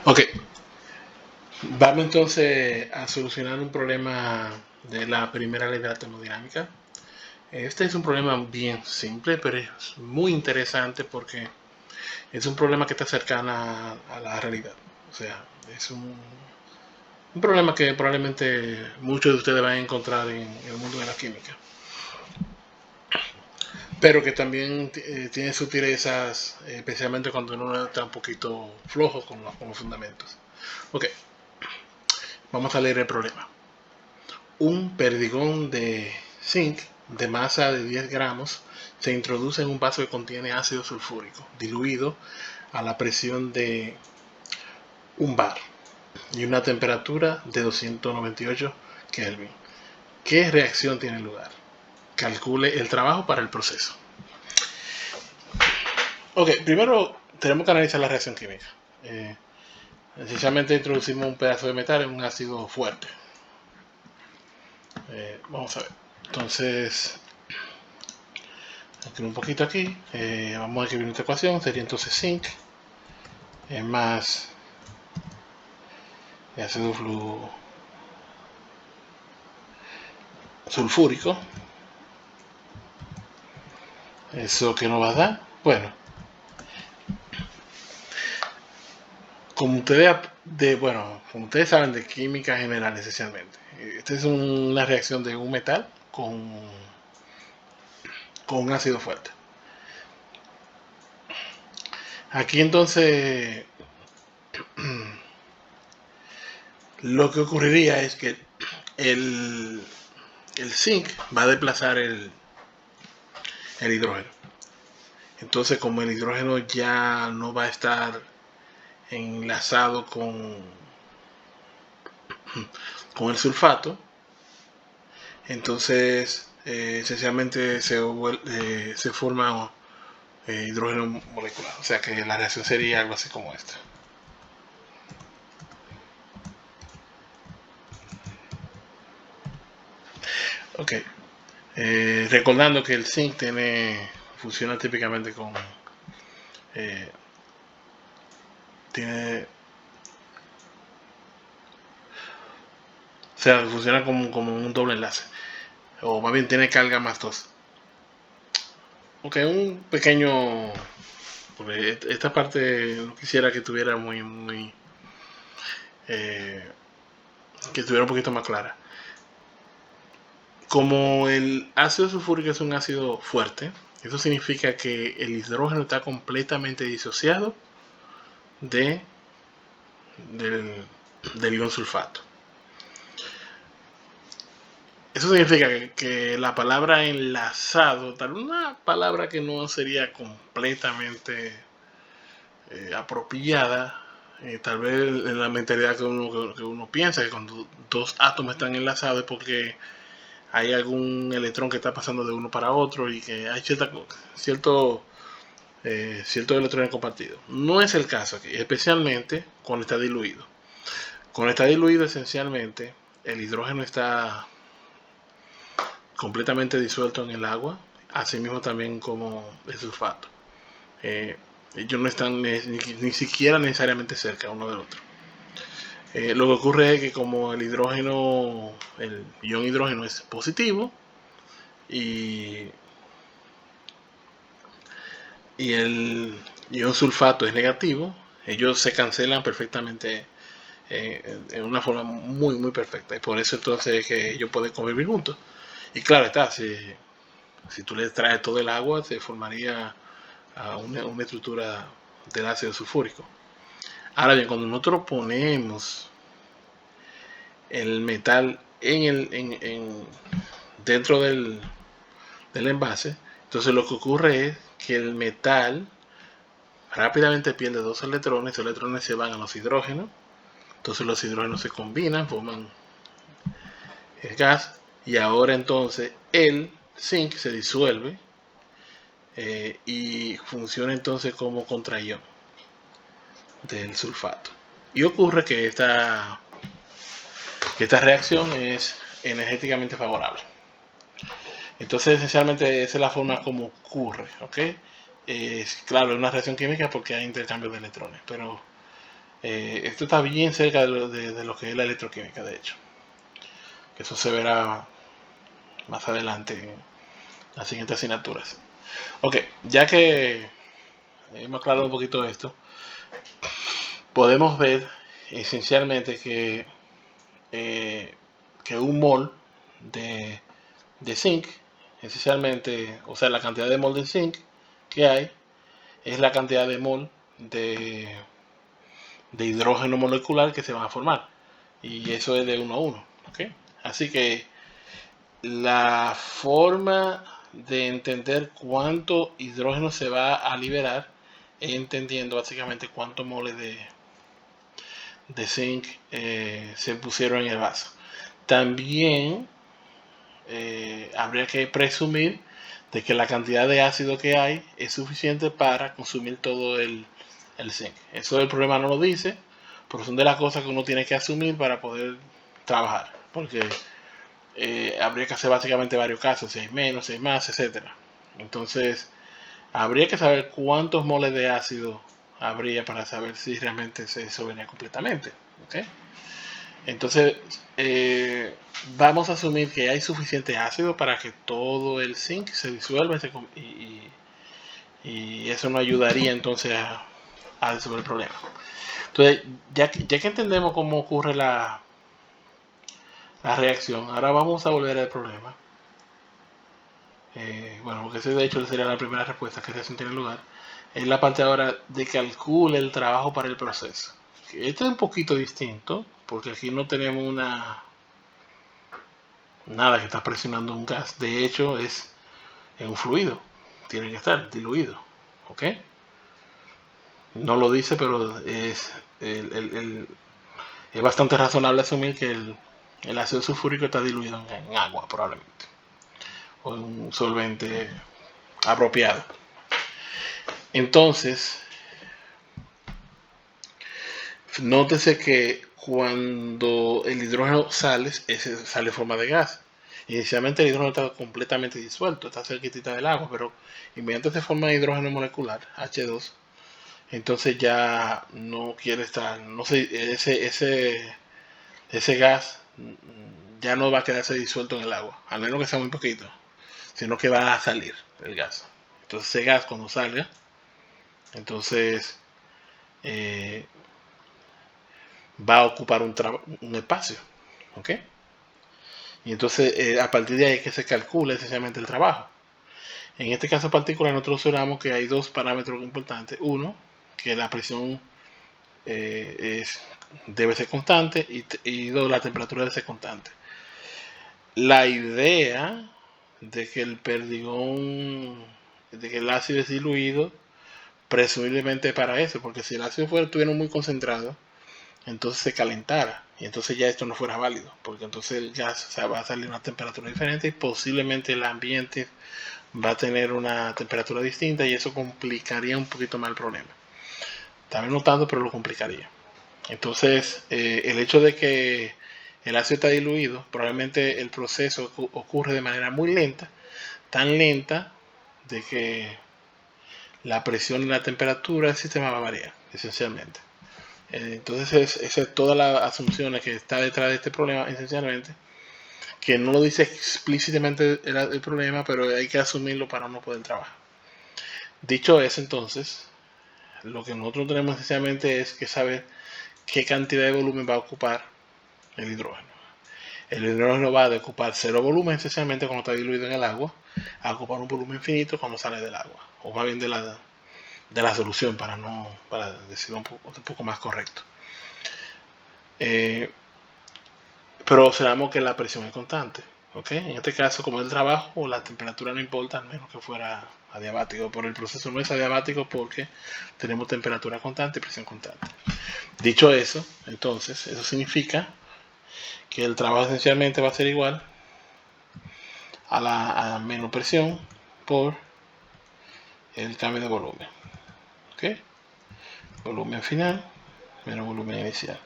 Ok, vamos entonces a solucionar un problema de la primera ley de la termodinámica. Este es un problema bien simple, pero es muy interesante porque es un problema que está cercano a la realidad. O sea, es un problema que probablemente muchos de ustedes van a encontrar en el mundo de la química. Pero que también tiene sutilezas, especialmente cuando uno está un poquito flojo con los fundamentos. Ok, vamos a leer el problema. Un perdigón de zinc de masa de 10 gramos se introduce en un vaso que contiene ácido sulfúrico diluido a la presión de 1 bar y una temperatura de 298 Kelvin. ¿Qué reacción tiene lugar? Calcule el trabajo para el proceso. Ok, primero tenemos que analizar la reacción química. Esencialmente introducimos un pedazo de metal en un ácido fuerte. Vamos a ver. Entonces, un poquito aquí. Vamos a escribir nuestra ecuación. Sería entonces zinc más ácido sulfúrico. ¿Eso que nos va a dar? Bueno, como ustedes saben de química general esencialmente, esta es una reacción de un metal con un ácido fuerte. Aquí entonces lo que ocurriría es que el zinc va a desplazar el hidrógeno. Entonces, como el hidrógeno ya no va a estar enlazado con el sulfato, entonces esencialmente se forma hidrógeno molecular. O sea que la reacción sería algo así como esta. Ok. Recordando que el zinc funciona típicamente con funciona como un doble enlace. O más bien tiene carga más 2. Ok, un pequeño. Porque esta parte no quisiera que tuviera que estuviera un poquito más clara. Como el ácido sulfúrico es un ácido fuerte, eso significa que el hidrógeno está completamente disociado del, del ion sulfato. Eso significa que la palabra enlazado, tal vez una palabra que no sería completamente apropiada, tal vez en la mentalidad que uno piensa, que cuando dos átomos están enlazados es porque hay algún electrón que está pasando de uno para otro y que hay ciertos electrones compartidos. No es el caso aquí, especialmente cuando está diluido. Cuando está diluido, esencialmente, el hidrógeno está completamente disuelto en el agua, así mismo también como el sulfato. Ellos no están ni siquiera necesariamente cerca uno del otro. Lo que ocurre es que como el ion hidrógeno es positivo y el ion sulfato es negativo, ellos se cancelan perfectamente en una forma muy, muy perfecta. Y por eso entonces es que ellos pueden convivir juntos. Y claro está, si tú le traes todo el agua, se formaría una estructura del ácido sulfúrico. Ahora bien, cuando nosotros ponemos el metal dentro del envase, entonces lo que ocurre es que el metal rápidamente pierde 2 electrones, los electrones se van a los hidrógenos, entonces los hidrógenos se combinan, forman el gas, y ahora entonces el zinc se disuelve y funciona entonces como contraión del sulfato. Y ocurre que esta reacción es energéticamente favorable. Entonces, esencialmente, esa es la forma como ocurre, ¿ok? Claro, es una reacción química porque hay intercambio de electrones, pero Esto está bien cerca de lo que es la electroquímica, de hecho. Que eso se verá más adelante en las siguientes asignaturas. Ok, ya que hemos aclarado un poquito esto, podemos ver esencialmente que un mol de zinc, esencialmente, o sea, la cantidad de mol de zinc que hay es la cantidad de mol de hidrógeno molecular que se van a formar. Y eso es de 1 a 1. ¿Okay? Así que la forma de entender cuánto hidrógeno se va a liberar es entendiendo básicamente cuántos moles de zinc se pusieron en el vaso. También habría que presumir de que la cantidad de ácido que hay es suficiente para consumir todo el zinc. Eso el problema no lo dice, pero son de las cosas que uno tiene que asumir para poder trabajar, porque habría que hacer básicamente varios casos, si hay menos, si hay más, etcétera. Entonces, habría que saber cuántos moles de ácido habría para saber si realmente se disolvería completamente. ¿Okay? Entonces, vamos a asumir que hay suficiente ácido para que todo el zinc se disuelva y eso nos ayudaría entonces a resolver el problema. Entonces, ya que entendemos cómo ocurre la reacción, ahora vamos a volver al problema. Bueno, porque ese de hecho sería la primera respuesta que reacción tiene lugar. Es la parte ahora de calcule el trabajo para el proceso. Esto es un poquito distinto, porque aquí no tenemos nada que está presionando un gas. De hecho, es un fluido. Tiene que estar diluido. ¿Ok? No lo dice, pero es bastante razonable asumir que el ácido sulfúrico está diluido en agua, probablemente. O en un solvente apropiado. Entonces, nótese que cuando el hidrógeno sale, ese sale en forma de gas. Inicialmente el hidrógeno está completamente disuelto, está cerquitita del agua, pero inmediatamente se forma hidrógeno molecular, H2, entonces ya no quiere estar, no sé, ese gas ya no va a quedarse disuelto en el agua, al menos que sea muy poquito, sino que va a salir el gas. Entonces ese gas cuando salga, entonces va a ocupar un espacio, ¿ok? Y entonces a partir de ahí es que se calcula esencialmente el trabajo. En este caso particular nosotros observamos que hay dos parámetros importantes. Uno, que la presión debe ser constante y dos, la temperatura debe ser constante. La idea de que el perdigón, de que el ácido es diluido, presumiblemente para eso, porque si el ácido estuviera muy concentrado, entonces se calentara y entonces ya esto no fuera válido, porque entonces el gas va a salir a una temperatura diferente y posiblemente el ambiente va a tener una temperatura distinta y eso complicaría un poquito más el problema. Tal vez no tanto, pero lo complicaría. Entonces, el hecho de que el ácido está diluido, probablemente el proceso ocurre de manera muy lenta, tan lenta de que la presión y la temperatura del sistema va a variar, esencialmente. Entonces, esa es toda la asunción que está detrás de este problema, esencialmente, que no lo dice explícitamente el problema, pero hay que asumirlo para no poder trabajar. Dicho eso, entonces, lo que nosotros tenemos esencialmente es que saber qué cantidad de volumen va a ocupar el hidrógeno. El hidrógeno va a ocupar cero volumen esencialmente cuando está diluido en el agua, a ocupar un volumen finito cuando sale del agua, o más bien de la solución, para decirlo un poco más correcto. Pero observamos que la presión es constante. ¿Okay? En este caso, como el trabajo, la temperatura no importa, al menos que fuera adiabático. Pero el proceso no es adiabático porque tenemos temperatura constante y presión constante. Dicho eso, entonces, eso significa que el trabajo esencialmente va a ser igual a la menos presión por el cambio de volumen. ¿Okay? Volumen final menos volumen inicial.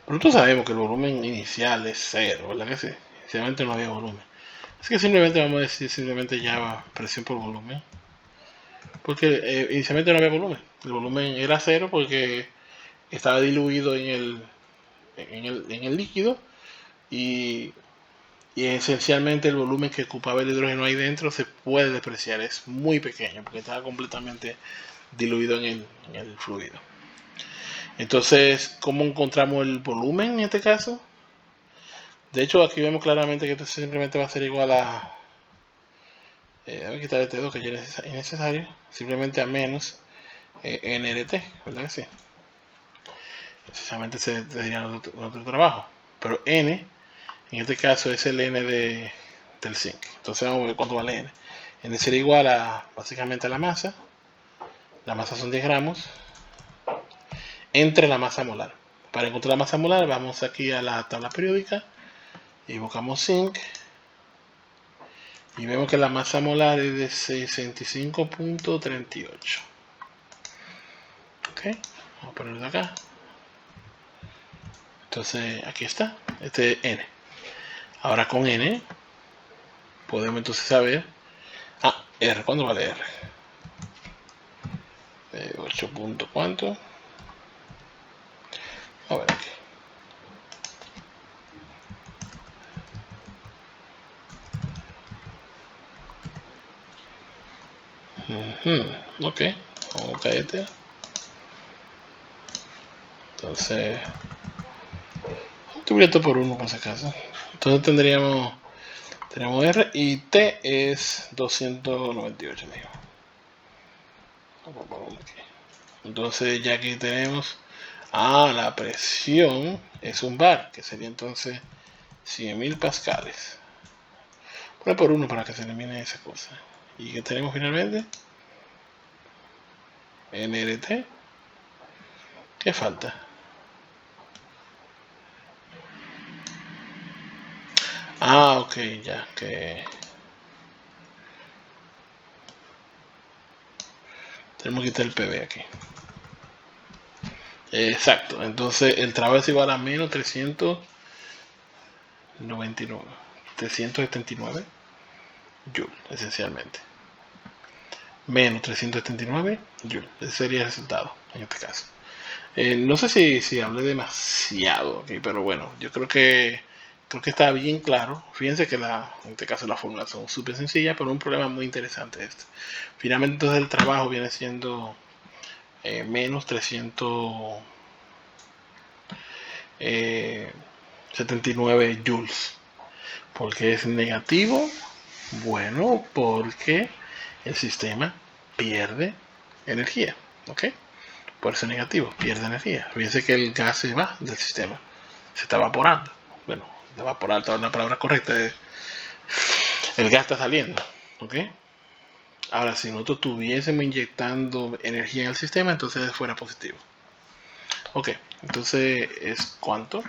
Nosotros sabemos que el volumen inicial es cero, ¿verdad que sí? Inicialmente no había volumen. Así que simplemente vamos a decir simplemente ya presión por volumen. Porque inicialmente no había volumen. El volumen era cero porque estaba diluido en el líquido y esencialmente el volumen que ocupaba el hidrógeno ahí dentro se puede despreciar, es muy pequeño porque estaba completamente diluido en el fluido. Entonces, ¿cómo encontramos el volumen en este caso? De hecho, aquí vemos claramente que esto simplemente va a ser igual a... voy a quitar este 2 que ya es innecesario, simplemente a menos NRT, ¿verdad que sí? Precisamente ese sería nuestro trabajo. Pero N, en este caso, es el N del zinc. Entonces vamos a ver cuánto vale N. N sería igual a básicamente a la masa. La masa son 10 gramos entre la masa molar. Para encontrar la masa molar vamos aquí a la tabla periódica y buscamos zinc y vemos que la masa molar es de 65.38. Ok, vamos a ponerlo acá. Entonces aquí está, este es N. Ahora con N podemos entonces saber, R, ¿cuándo vale R? 8 punto cuánto. A ver aquí. Ok, vamos a caerte. Entonces, multiplico por 1 por si acaso. Entonces tenemos R y T es 298, amigo. Entonces ya aquí tenemos, la presión es un bar, que sería entonces 100.000 pascales. Pone por 1 para que se elimine esa cosa. ¿Y qué tenemos finalmente? NRT. ¿Qué falta? Ok, ya, que tenemos que quitar el PB aquí. Exacto, entonces el trabajo es igual a menos 379 joules, esencialmente. Menos 379 joules, ese sería el resultado en este caso. No sé si hablé demasiado aquí, pero bueno, yo creo que está bien claro. Fíjense que en este caso las fórmulas son súper sencillas, pero un problema muy interesante este. Finalmente entonces el trabajo viene siendo menos 379 joules. ¿Por qué es negativo? Bueno, porque el sistema pierde energía, ¿ok? Por eso es negativo, pierde energía. Fíjense que el gas se va del sistema, se está evaporando. Bueno, evaporar es la palabra correcta. El gas está saliendo, ¿ok? Ahora, si nosotros estuviésemos inyectando energía en el sistema, entonces fuera positivo. Ok, entonces es ¿cuánto?